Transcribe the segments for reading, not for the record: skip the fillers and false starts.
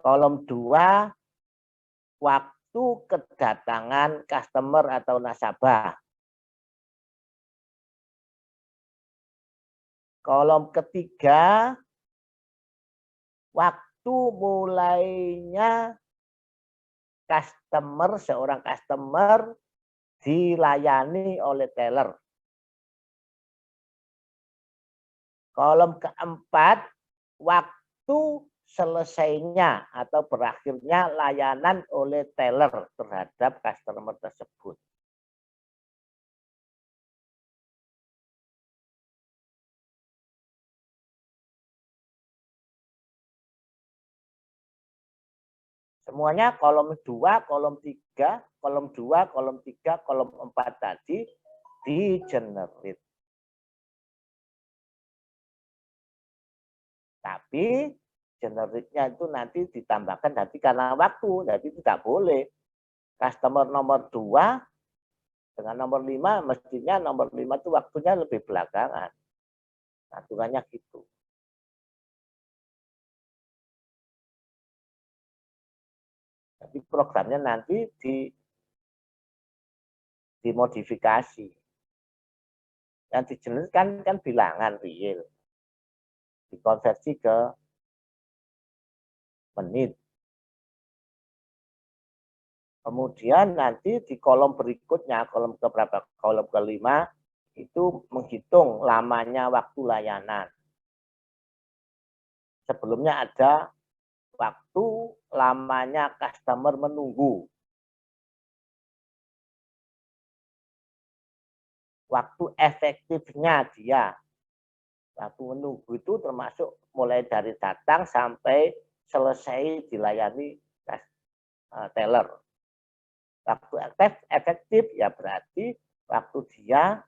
Kolom 2, waktu kedatangan customer atau nasabah. Kolom ketiga, waktu mulainya seorang customer dilayani oleh teller. Kolom keempat, waktu selesainya atau berakhirnya layanan oleh teller terhadap customer tersebut. Semuanya kolom 2, kolom 3, kolom 2, kolom 3, kolom 4 tadi di-generate. Tapi generate-nya itu nanti ditambahkan nanti karena waktu, jadi tidak boleh. Customer nomor 2 dengan nomor 5, mestinya nomor 5 itu waktunya lebih belakangan. Aturannya gitu. Jadi programnya nanti dimodifikasi. Yang dijelaskan kan bilangan real. Dikonversi ke menit. Kemudian nanti di kolom berikutnya, kolom keberapa? Kolom kelima, itu menghitung lamanya waktu layanan. Sebelumnya ada waktu lamanya customer menunggu. Waktu efektifnya dia. Waktu menunggu itu termasuk mulai dari datang sampai selesai dilayani teller. Waktu efektif ya berarti waktu dia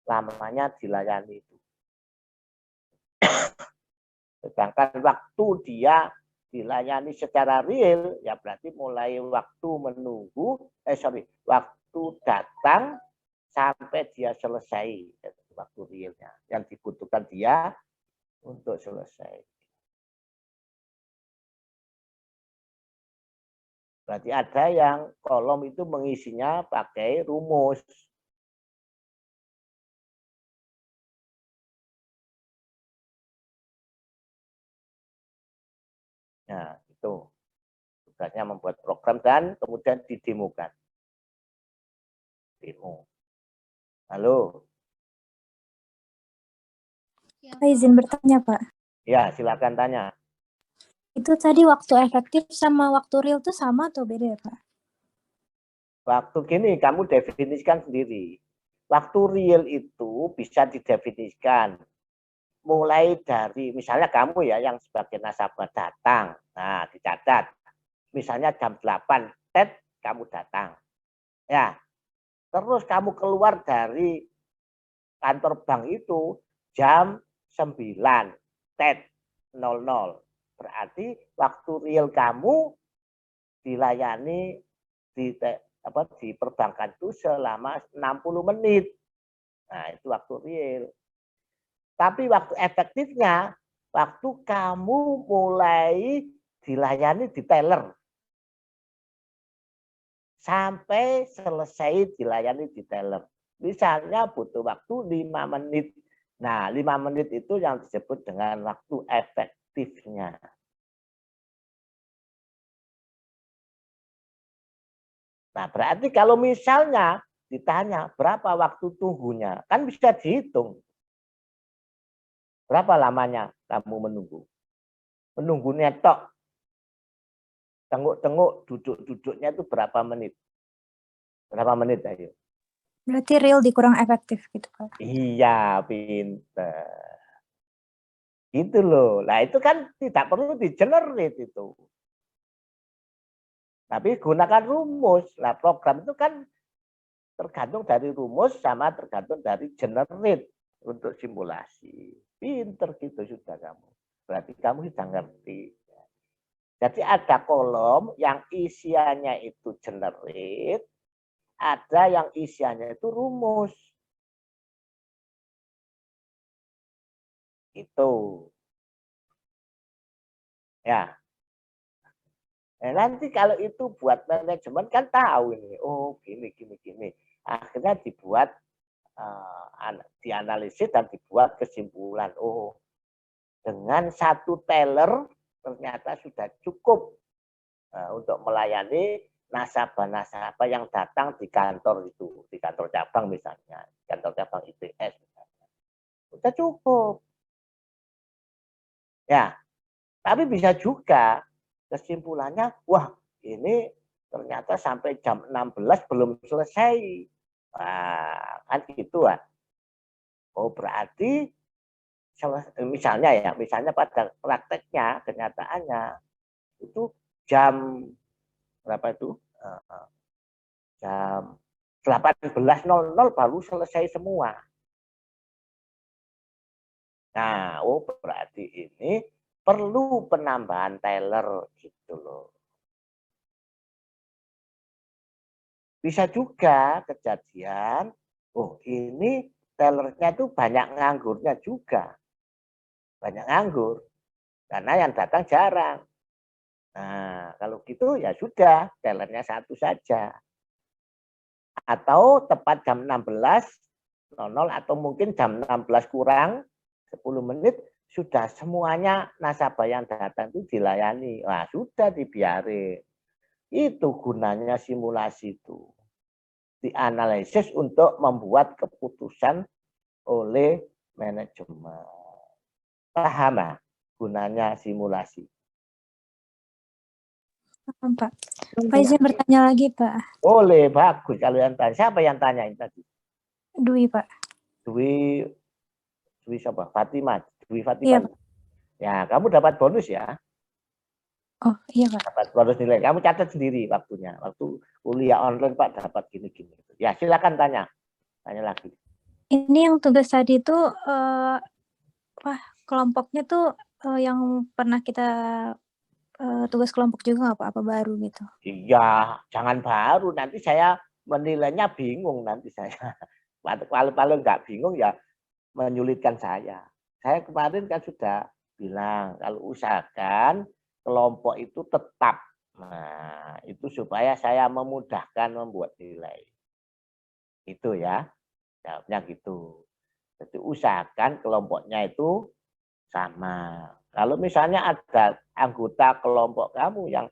lamanya dilayani itu. Sedangkan waktu dia dilayani secara real, ya berarti mulai waktu menunggu, waktu datang sampai dia selesai. Waktu realnya, yang dibutuhkan dia untuk selesai. Berarti ada yang kolom itu mengisinya pakai rumus. Nah, itu tugasnya membuat program dan kemudian didemokan. Demo. Halo. Pak, izin bertanya, Pak. Ya, silakan tanya. Itu tadi waktu efektif sama waktu real itu sama atau beda ya, Pak? Waktu gini, kamu definisikan sendiri. Waktu real itu bisa didefinisikan. Mulai dari, misalnya kamu ya yang sebagai nasabah datang. Nah, dicatat. Misalnya jam 8, kamu datang. Ya, terus kamu keluar dari kantor bank itu jam 9, 00. Berarti waktu real kamu dilayani di perbankan itu selama 60 menit. Nah, itu waktu real. Tapi waktu efektifnya, waktu kamu mulai dilayani di teller. Sampai selesai dilayani di teller. Misalnya butuh waktu 5 menit. Nah, 5 menit itu yang disebut dengan waktu efektifnya. Nah, berarti kalau misalnya ditanya berapa waktu tunggunya, kan bisa dihitung. Berapa lamanya kamu menunggu? Menunggu netok. Tenguk-tenguk duduk-duduknya itu berapa menit? Berapa menit ayo? Berarti real dikurang efektif gitu, Pak. Iya, pinter. Itu loh. Nah, itu kan tidak perlu di-generate itu. Tapi gunakan rumus. Nah, program itu kan tergantung dari rumus sama tergantung dari generate untuk simulasi. Pinter gitu sudah kamu. Berarti kamu sudah ngerti. Jadi ada kolom yang isiannya itu generate, ada yang isiannya itu rumus. Itu. Ya. Nanti kalau itu buat manajemen kan tahu ini, oh gini. Akhirnya dibuat, dianalisis dan dibuat kesimpulan. Oh, dengan satu teller ternyata sudah cukup untuk melayani nasabah-nasabah yang datang di kantor itu, di kantor cabang misalnya, kantor cabang ITS misalnya. Sudah cukup. Ya, tapi bisa juga kesimpulannya, wah ini ternyata sampai jam 16 belum selesai. Wah, kan gitu kan. Oh berarti misalnya pada prakteknya, kenyataannya itu jam berapa itu? Jam 18.00 baru selesai semua. Nah, oh berarti ini perlu penambahan teller gitu loh. Bisa juga kejadian, oh ini tellernya tuh banyak nganggurnya juga. Banyak nganggur, karena yang datang jarang. Nah, kalau gitu ya sudah, tellernya satu saja. Atau tepat jam 16.00 atau mungkin jam 16 kurang 10 menit, sudah semuanya nasabah yang datang itu dilayani. Wah, sudah dibiarin. Itu gunanya simulasi itu. Dianalisis untuk membuat keputusan oleh manajemen. Paham ya gunanya simulasi? Paham, Pak. Pak izin bertanya lagi, Pak. Boleh, bagus kalau yang tanya. Siapa yang tanyain tadi? Dwi, Pak. Dwi siapa? Fatima. Dwi Iya, Fatima. Pak. Ya, kamu dapat bonus ya. Oh, iya, Pak. Dapat bonus nilai. Kamu catat sendiri waktunya. Waktu kuliah online Pak dapat gini-gini. Ya, silakan tanya. Tanya lagi. Ini yang tugas tadi itu kelompoknya tuh yang pernah kita tugas kelompok juga nggak Pak? Apa baru gitu? Iya, jangan baru. Nanti saya menilainya bingung nanti saya. Kalau nggak bingung ya menyulitkan saya. Saya kemarin kan sudah bilang kalau usahakan kelompok itu tetap. Nah, itu supaya saya memudahkan membuat nilai. Itu ya, jawabnya gitu. Jadi usahakan kelompoknya itu sama. Kalau misalnya ada anggota kelompok kamu yang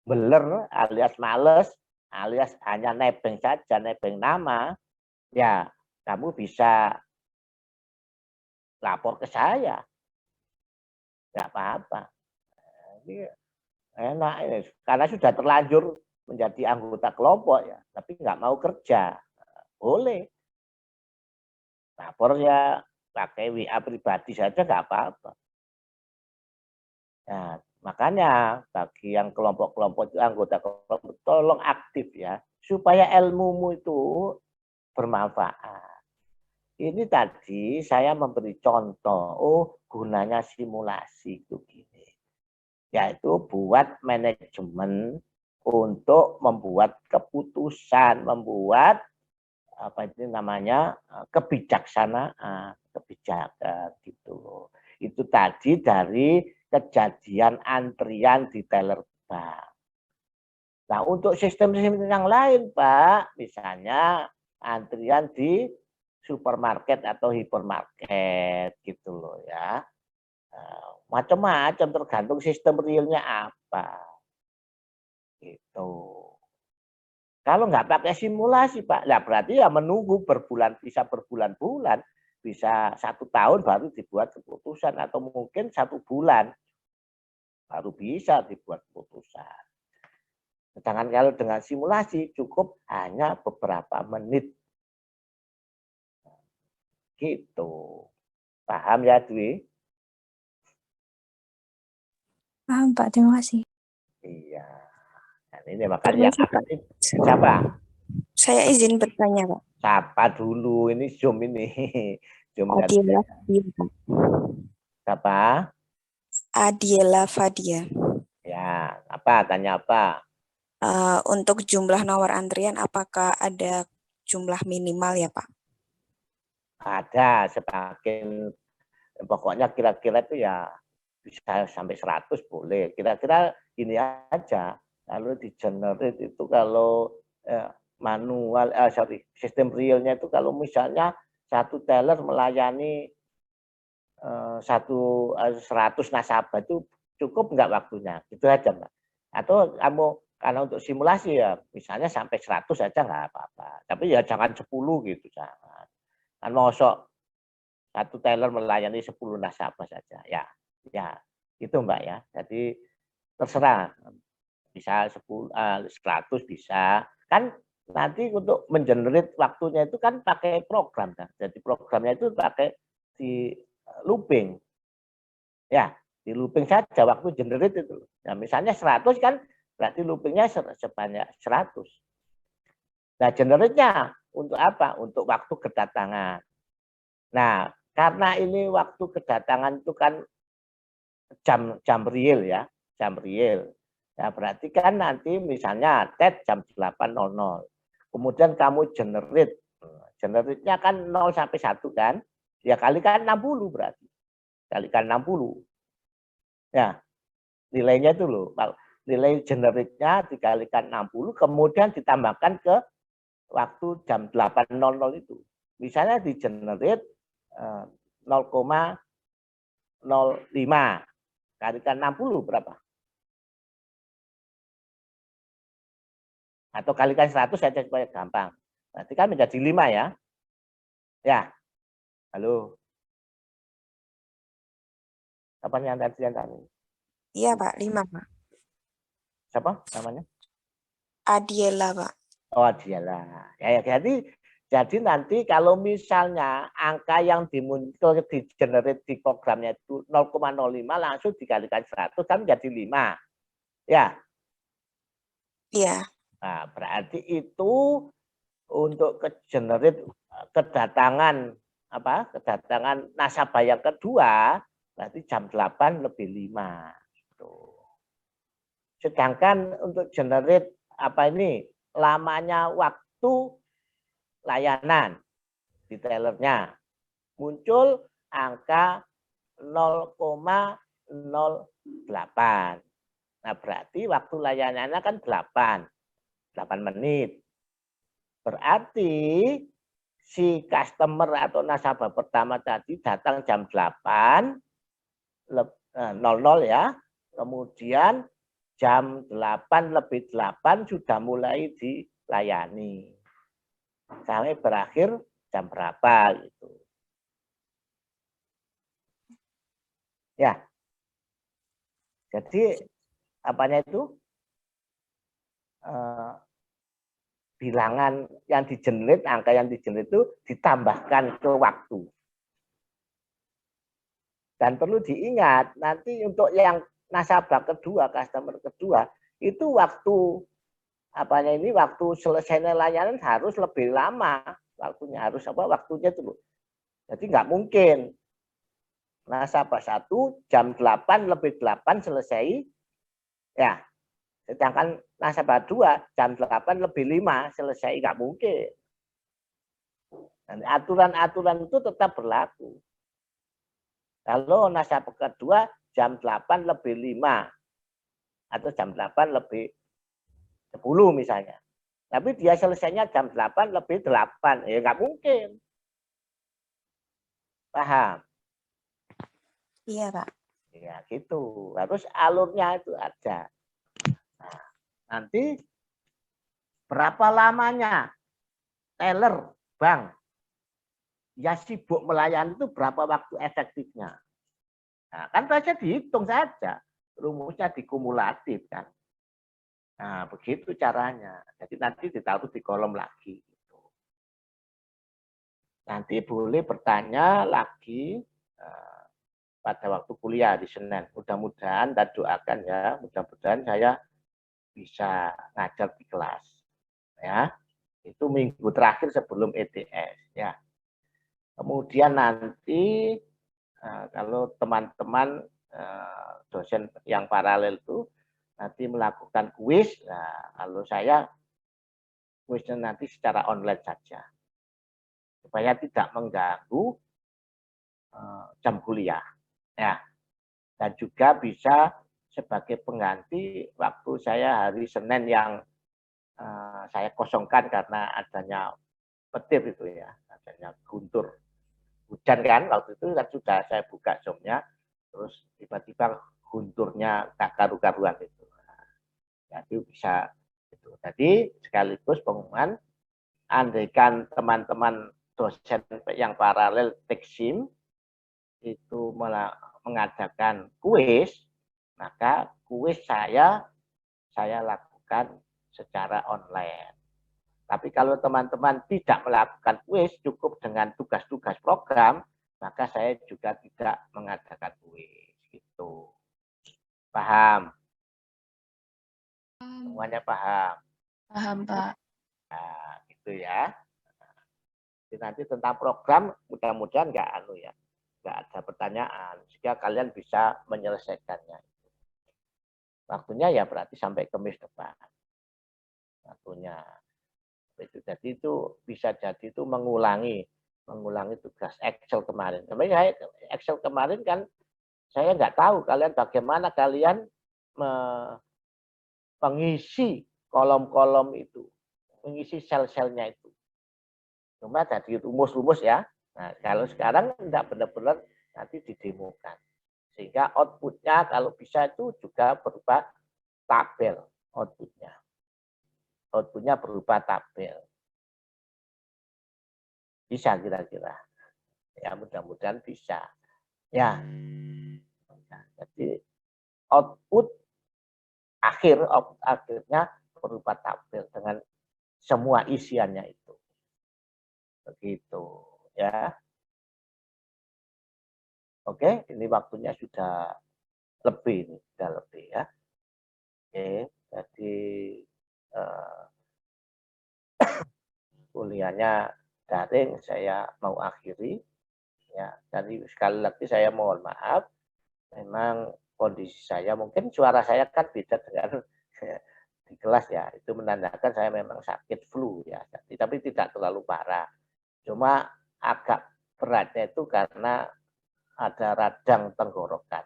beler alias males, alias hanya nebeng saja, nebeng nama, ya kamu bisa lapor ke saya. Nggak apa-apa. Ini enak ini. Karena sudah terlanjur menjadi anggota kelompok ya, tapi nggak mau kerja. Boleh. Lapor ya pakai WA pribadi saja nggak apa-apa. Nah, makanya bagi yang kelompok-kelompok itu anggota kelompok tolong aktif ya supaya ilmumu itu bermanfaat. Ini tadi saya memberi contoh, oh gunanya simulasi itu gini. Yaitu buat manajemen untuk membuat keputusan, membuat apa itu namanya kebijaksanaan, kebijakan gitu. Itu tadi dari kejadian antrian di teller bank. Nah, untuk sistem-sistem yang lain, Pak, misalnya antrian di supermarket atau hipermarket gitu loh ya. Macam-macam tergantung sistem realnya apa. Gitu. Kalau nggak pakai simulasi, Pak, ya berarti ya menunggu bisa berbulan-bulan, bisa 1 tahun baru dibuat keputusan atau mungkin 1 bulan baru bisa dibuat keputusan. Sedangkan kalau dengan simulasi cukup hanya beberapa menit. Gitu. Paham ya, Dwi? Paham Pak, terima kasih. Iya. Dan ini makanya yang aktif siapa? Saya izin bertanya, Pak. Siapa dulu? Ini Zoom ini. Zoom Adiela Fadia. Siapa? Adiela Fadia. Ya, apa? Tanya apa? Untuk jumlah nomor antrian, apakah ada jumlah minimal ya, Pak? Ada, pokoknya kira-kira itu ya bisa sampai 100 boleh. Kira-kira gini aja, kalau di generate itu kalau manual, sistem realnya itu kalau misalnya satu teller melayani 100 nasabah itu cukup nggak waktunya? Itu aja, Mbak. Atau kamu karena untuk simulasi ya misalnya sampai 100 aja nggak apa-apa. Tapi ya jangan 10 gitu, jangan. Kan mosok satu teller melayani 10 nasabah saja. Ya, itu Mbak ya. Jadi terserah bisa 100 bisa. Kan nanti untuk mengenerate waktunya itu kan pakai program kan. Jadi programnya itu pakai di looping. Ya, di looping saja waktu generate itu. Nah, misalnya 100 kan berarti loopingnya sebanyak 100. Nah, generate-nya untuk apa? Untuk waktu kedatangan. Nah, karena ini waktu kedatangan itu kan jam real ya, jam real. Ya, berarti kan nanti misalnya TET jam 8.00. Kemudian kamu generate. Generate-nya kan 0 sampai 1 kan? Ya kalikan 60 berarti. Kalikan 60. Ya, nilainya itu loh. Nilai generate-nya dikalikan 60 kemudian ditambahkan ke waktu jam 8.00 itu. Misalnya di generate 0,05 kalikan 60 berapa? Atau kalikan 100 saja supaya gampang. Berarti kan menjadi 5 ya. Ya, halo. Apa yang tadi? Iya, Pak, 5, Pak. Siapa namanya? Adiela, Pak. Oh, dialah. Ya, jadi nanti kalau misalnya angka yang dimuncul di generate di programnya itu 0,05 langsung dikalikan 100 kan menjadi 5. Ya. Iya. Nah, berarti itu untuk generate kedatangan nasabah yang kedua berarti jam 8 lebih 5. Sedangkan untuk generate lamanya waktu layanan di tellernya muncul angka 0,08. Nah, berarti waktu layanannya kan 8 menit. Berarti si customer atau nasabah pertama tadi datang jam 8.00 ya. Kemudian jam 8 lebih 8 sudah mulai dilayani. Sampai berakhir jam berapa gitu. Ya. Jadi apanya itu? Bilangan yang digenerate, angka yang digenerate itu ditambahkan ke waktu. Dan perlu diingat, nanti untuk yang nasabah kedua, customer kedua, itu waktu waktu selesainya layanan harus lebih lama. Waktunya itu. Jadi nggak mungkin nasabah 1 jam 8 lebih 8 selesai. Ya, sedangkan nasabah 2 jam 8 lebih 5 selesai, nggak mungkin. Dan aturan-aturan itu tetap berlaku. Kalau nasabah kedua jam 8 lebih 5 atau jam 8 lebih 10 misalnya. Tapi dia selesainya jam 8 lebih 8. Ya nggak mungkin. Paham? Iya, Pak. Ya gitu. Harus alurnya itu ada. Nah, nanti berapa lamanya teller bank ya sibuk melayani itu berapa waktu efektifnya. Nah, kan saja dihitung saja. Rumusnya dikumulatif kan. Nah, begitu caranya. Jadi nanti ditaruh di kolom lagi. Gitu. Nanti boleh bertanya lagi pada waktu kuliah di Senin. Mudah-mudahan dan doakan ya, mudah-mudahan saya bisa ngajar di kelas. Ya, itu minggu terakhir sebelum ETS. Ya. Kemudian nanti kalau teman-teman dosen yang paralel itu nanti melakukan kuis, nah kalau saya kuisnya nanti secara online saja supaya tidak mengganggu jam kuliah, ya, dan juga bisa sebagai pengganti waktu saya hari Senin yang saya kosongkan karena adanya petir itu ya, adanya guntur hujan kan, waktu itu kan sudah saya buka Zoom-nya, terus tiba-tiba gunturnya tak karu-karuan itu. Jadi bisa itu. Jadi sekaligus pengumuman, andaikan teman-teman dosen yang paralel Teksim itu mengadakan kuis, maka kuis saya lakukan secara online. Tapi kalau teman-teman tidak melakukan kuis, cukup dengan tugas-tugas program, maka saya juga tidak mengadakan kuis. Gitu. Paham? Semuanya paham? Paham, Pak. Nah, gitu ya. Jadi nanti tentang program, mudah-mudahan nggak ada pertanyaan, sehingga kalian bisa menyelesaikannya. Waktunya ya berarti sampai Kamis depan. Waktunya. Jadi itu bisa jadi itu mengulangi tugas Excel kemarin. Sebenarnya Excel kemarin kan saya nggak tahu bagaimana kalian mengisi kolom-kolom itu, mengisi sel-selnya itu. Cuma tadi rumus-rumus ya. Nah, kalau sekarang tidak benar-benar nanti didemokan. Sehingga outputnya kalau bisa itu juga berupa tabel outputnya. Outputnya berupa tabel. Bisa kira-kira. Ya mudah-mudahan bisa. Ya. Jadi output akhirnya berupa tabel dengan semua isiannya itu. Begitu ya. Oke, ini waktunya sudah lebih ya. Oke, jadi kuliahnya daring saya mau akhiri ya. Jadi sekali lagi saya mohon maaf, memang kondisi saya mungkin suara saya kan beda dengan di kelas ya, itu menandakan saya memang sakit flu ya, tapi tidak terlalu parah, cuma agak beratnya itu karena ada radang tenggorokan,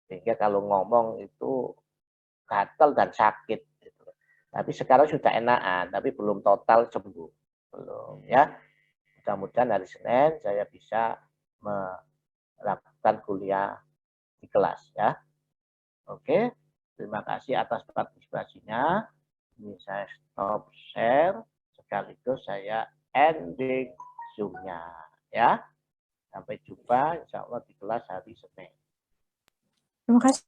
sehingga kalau ngomong itu gatal dan sakit gitu. Tapi sekarang sudah enakan, tapi belum total sembuh. Belum ya. Mudah-mudahan hari Senin saya bisa melakukan kuliah di kelas ya. Oke. Terima kasih atas partisipasinya. Ini saya stop share sekaligus saya ending Zoom-nya ya. Sampai jumpa insya Allah di kelas hari Senin. Terima kasih.